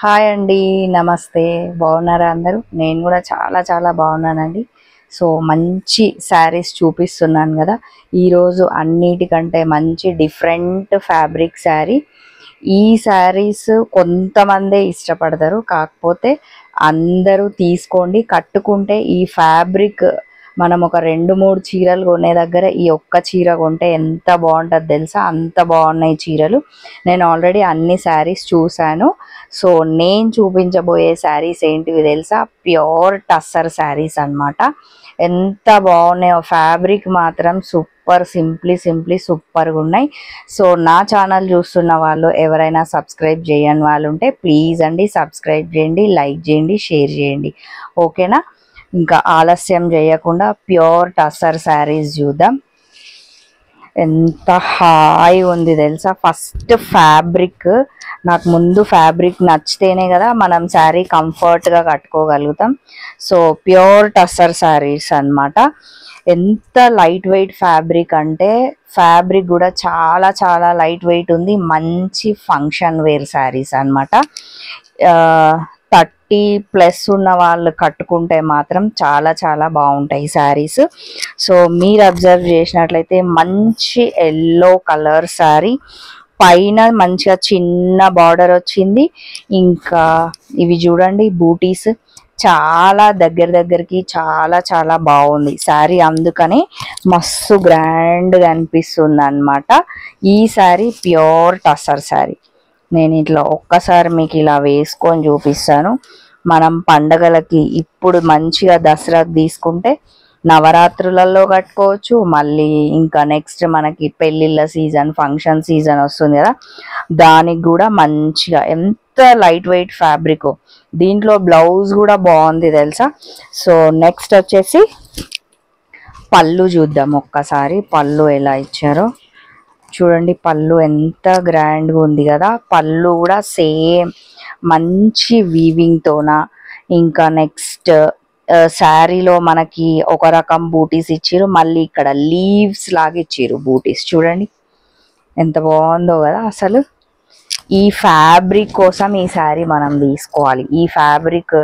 Hi అండి, నమస్తే. బాగున్నారా అందరూ? నేను కూడా చాలా చాలా బాగున్నానండి. సో మంచి శారీస్ చూపిస్తున్నాను కదా ఈరోజు. అన్నిటికంటే మంచి డిఫరెంట్ ఫ్యాబ్రిక్ శారీ. ఈ శారీస్ కొంతమందే ఇష్టపడతారు, కాకపోతే అందరూ తీసుకోండి. కట్టుకుంటే ఈ ఫ్యాబ్రిక్ మనం ఒక 2-3 చీరలు కొనే దగ్గర ఈ ఒక్క చీర కొంటే ఎంత బాగుంటుంది తెలుసా? అంత బాగున్నాయి చీరలు. నేను ఆల్రెడీ అన్ని శారీస్ చూశాను. సో నేను చూపించబోయే శారీస్ ఏంటివి తెలుసా? ప్యూర్ టస్సర్ శారీస్ అన్నమాట. ఎంత బాగున్నాయో! ఫ్యాబ్రిక్ మాత్రం సూపర్, సింప్లీ సూపర్గా ఉన్నాయి. సో నా ఛానల్ చూస్తున్న వాళ్ళు ఎవరైనా సబ్స్క్రైబ్ చేయని వాళ్ళు ఉంటే ప్లీజ్ అండి సబ్స్క్రైబ్ చేయండి, లైక్ చేయండి, షేర్ చేయండి. ఓకేనా? ఇంకా ఆలస్యం చేయకుండా ప్యూర్ టస్సర్ శారీస్ చూద్దాం. ఎంత హాయ్ ఉంది తెలుసా? ఫస్ట్ ఫ్యాబ్రిక్, నాకు ముందు ఫ్యాబ్రిక్ నచ్చితేనే కదా మనం శారీ కంఫర్ట్గా కట్టుకోగలుగుతాం. సో ప్యూర్ టస్సర్ శారీస్ అన్నమాట. ఎంత లైట్ వెయిట్ ఫ్యాబ్రిక్ అంటే ఫ్యాబ్రిక్ కూడా చాలా చాలా లైట్ వెయిట్ ఉంది. మంచి ఫంక్షన్ వేర్ శారీస్ అన్నమాట. 30+ ఉన్న వాళ్ళు కట్టుకుంటే మాత్రం చాలా చాలా బాగుంటాయి శారీస్. సో మీరు అబ్జర్వ్ చేసినట్లయితే మంచి ఎల్లో కలర్ శారీ, పైన మంచిగా చిన్న బార్డర్ వచ్చింది. ఇంకా ఇవి చూడండి బూటీస్, చాలా దగ్గరికి చాలా చాలా బాగుంది శారీ. అందుకని మస్తు గ్రాండ్గా అనిపిస్తుంది అన్నమాట. ఈ శారీ ప్యూర్ టస్సర్ శారీ. నేను ఇట్లా ఒక్కసారి మీకు ఇలా వేసుకొని చూపిస్తాను. మనం పండగలకి ఇప్పుడు మంచిగా దసరాకి తీసుకుంటే నవరాత్రులలో కట్టుకోవచ్చు. మళ్ళీ ఇంకా నెక్స్ట్ మనకి పెళ్ళిళ్ళ సీజన్, ఫంక్షన్ సీజన్ వస్తుంది కదా, దానికి కూడా మంచిగా ఎంత లైట్ వెయిట్ ఫ్యాబ్రిక్. దీంట్లో బ్లౌజ్ కూడా బాగుంది తెలుసా? సో నెక్స్ట్ వచ్చేసి పళ్ళు చూద్దాం ఒక్కసారి. పళ్ళు ఎలా ఇచ్చారో చూడండి. పళ్ళు ఎంత గ్రాండ్గా ఉంది కదా. పళ్ళు కూడా సేమ్ మంచి వీవింగ్తోన. ఇంకా నెక్స్ట్ శారీలో మనకి ఒక రకం బూటీస్ ఇచ్చిర్రు, మళ్ళీ ఇక్కడ లీవ్స్ లాగా ఇచ్చిర్రు బూటీస్. చూడండి ఎంత బాగుందో కదా అసలు. ఈ ఫ్యాబ్రిక్ కోసం ఈ శారీ మనం తీసుకోవాలి. ఈ ఫ్యాబ్రిక్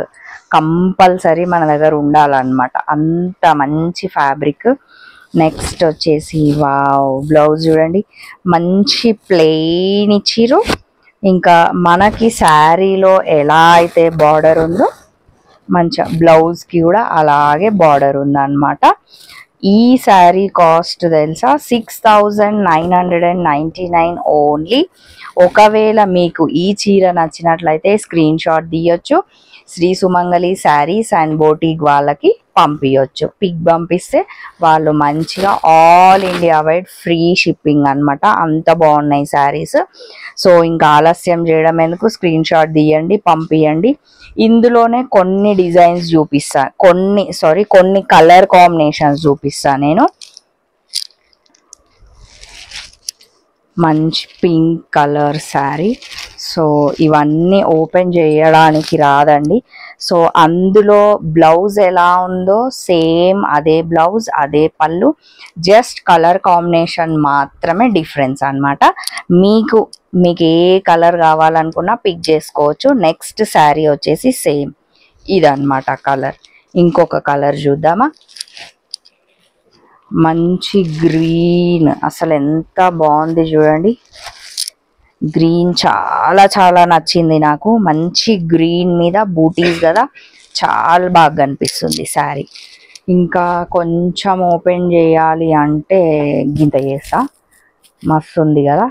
కంపల్సరీ మన దగ్గర ఉండాలన్నమాట, అంత మంచి ఫ్యాబ్రిక్. నెక్స్ట్ వచ్చేసి వావ్, బ్లౌజ్ చూడండి మంచి ప్లెయిన్ ఇచ్చిర్రు. ఇంకా మనకి శారీలో ఎలా అయితే బార్డర్ ఉందో మంచిగా బ్లౌజ్కి కూడా అలాగే బార్డర్ ఉందన్నమాట. ఈ శారీ కాస్ట్ తెలుసా? 6999 ఓన్లీ. ఒకవేళ మీకు ఈ చీర నచ్చినట్లయితే స్క్రీన్ షాట్ తీయొచ్చు, శ్రీ సుమంగళి శారీస్ అండ్ బోటిక్ వాళ్ళకి పంపించవచ్చు. పిక్ పంపిస్తే వాళ్ళు మంచిగా all India wide free shipping అన్నమాట. అంత బాగున్నాయి శారీస్. సో ఇంకా ఆలస్యం చేయడం ఎందుకు, స్క్రీన్ షాట్ తీయండి, పంపించండి. ఇందులోనే కొన్ని డిజైన్స్ చూపిస్తా, కొన్ని కలర్ కాంబినేషన్స్ చూపిస్తా నేను. మంచి పింక్ కలర్ శారీ. సో ఇవన్నీ ఓపెన్ చేయడానికి రాదండి. సో అందులో బ్లౌజ్ ఎలా ఉందో సేమ్ అదే బ్లౌజ్, అదే పళ్ళు, జస్ట్ కలర్ కాంబినేషన్ మాత్రమే డిఫరెన్స్ అన్నమాట. మీకు ఏ కలర్ కావాలనుకున్నా పిక్ చేసుకోవచ్చు. నెక్స్ట్ శారీ వచ్చేసి సేమ్ ఇదన్నమాట కలర్. ఇంకొక కలర్ చూద్దామా? మంచి గ్రీన్, అసలు ఎంత బాగుంది చూడండి. గ్రీన్ చాలా చాలా నచ్చింది నాకు. మంచి గ్రీన్ మీద బూటీస్ కదా, చాలా బాగా కనిపిస్తుంది శారీ. ఇంకా కొంచెం ఓపెన్ చేయాలి అంటే గింత చేస్తా. మస్తు ఉంది కదా,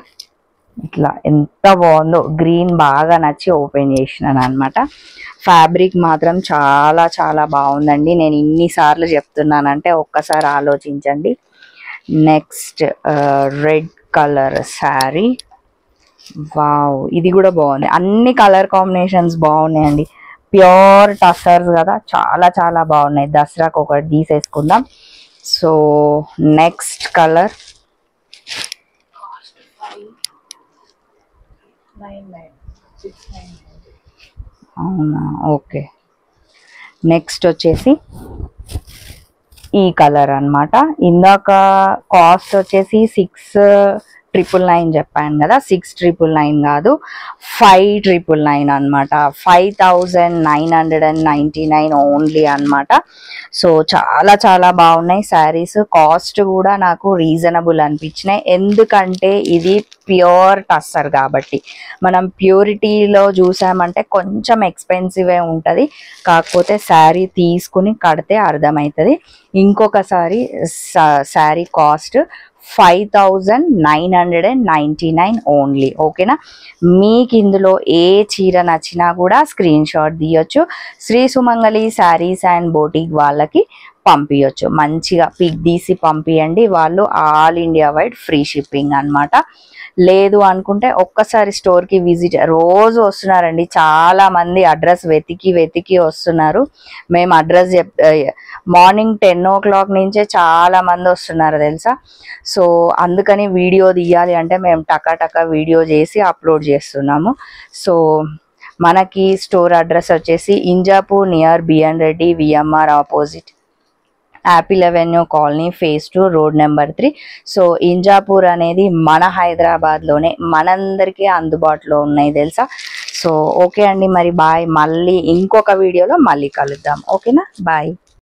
ఇట్లా ఎంత బాగుందో. గ్రీన్ బాగా నచ్చి ఓపెన్ చేసినాను అనమాట. ఫ్యాబ్రిక్ మాత్రం చాలా చాలా బాగుందండి. నేను ఇన్నిసార్లు చెప్తున్నానంటే ఒక్కసారి ఆలోచించండి. Next red colour sari. Wow, ఇది కూడా బాగుంది. అన్ని కలర్ కాంబినేషన్స్ బాగున్నాయండి. ప్యూర్ టస్సర్స్ కదా, చాలా చాలా బాగున్నాయి. దసరాకు ఒకటి తీసేసుకుందాం. సో నెక్స్ట్ కలర్ అవునా, ఓకే. నెక్స్ట్ వచ్చేసి ఈ కలర్ అన్నమాట. ఇందాక కాస్ట్ వచ్చేసి 6,999 చెప్పాను కదా, 6,999 కాదు, 5,999 అనమాట. 5,999 ఓన్లీ అనమాట. సో చాలా చాలా బాగున్నాయి శారీస్. కాస్ట్ కూడా నాకు రీజనబుల్ అనిపించినాయి, ఎందుకంటే ఇది ప్యూర్ టస్సర్ కాబట్టి. మనం ప్యూరిటీలో చూసామంటే కొంచెం ఎక్స్పెన్సివే ఉంటుంది, కాకపోతే శారీ తీసుకుని కడితే అర్థమవుతుంది. ఇంకొకసారి శారీ కాస్ట్ 5,999 ఓన్లీ. ఓకేనా? మీకు ఇందులో ఏ చీర నచ్చినా కూడా స్క్రీన్ షాట్ తీయొచ్చు, శ్రీ సుమంగళి శారీస్ అండ్ బోటిక్ వాళ్ళకి పంపించవచ్చు. మంచిగా పిక్ తీసి పంపించండి, వాళ్ళు all India wide free shipping అనమాట. లేదు అనుకుంటే ఒక్కసారి స్టోర్కి విజిట్, రోజు వస్తున్నారండి చాలా మంది, అడ్రస్ వెతికి వస్తున్నారు. మేము అడ్రస్ మార్నింగ్ 10 o'clock నుంచే చాలా మంది వస్తున్నారు తెలుసా. సో అందుకని వీడియో తీయాలి అంటే మేము టకా వీడియో చేసి అప్లోడ్ చేస్తున్నాము. సో మనకి స్టోర్ అడ్రస్ వచ్చేసి Injapur near BN Reddy VMR opposite Apple avenue colony phase 2 road number 3. So Injapur అనేది మన హైదరాబాద్లోనే, మనందరికీ అందుబాటులో ఉన్నాయి తెలుసా. సో ఓకే అండి, మరి బాయ్. మళ్ళీ ఇంకొక వీడియోలో మళ్ళీ కలుద్దాం. ఓకేనా? బాయ్.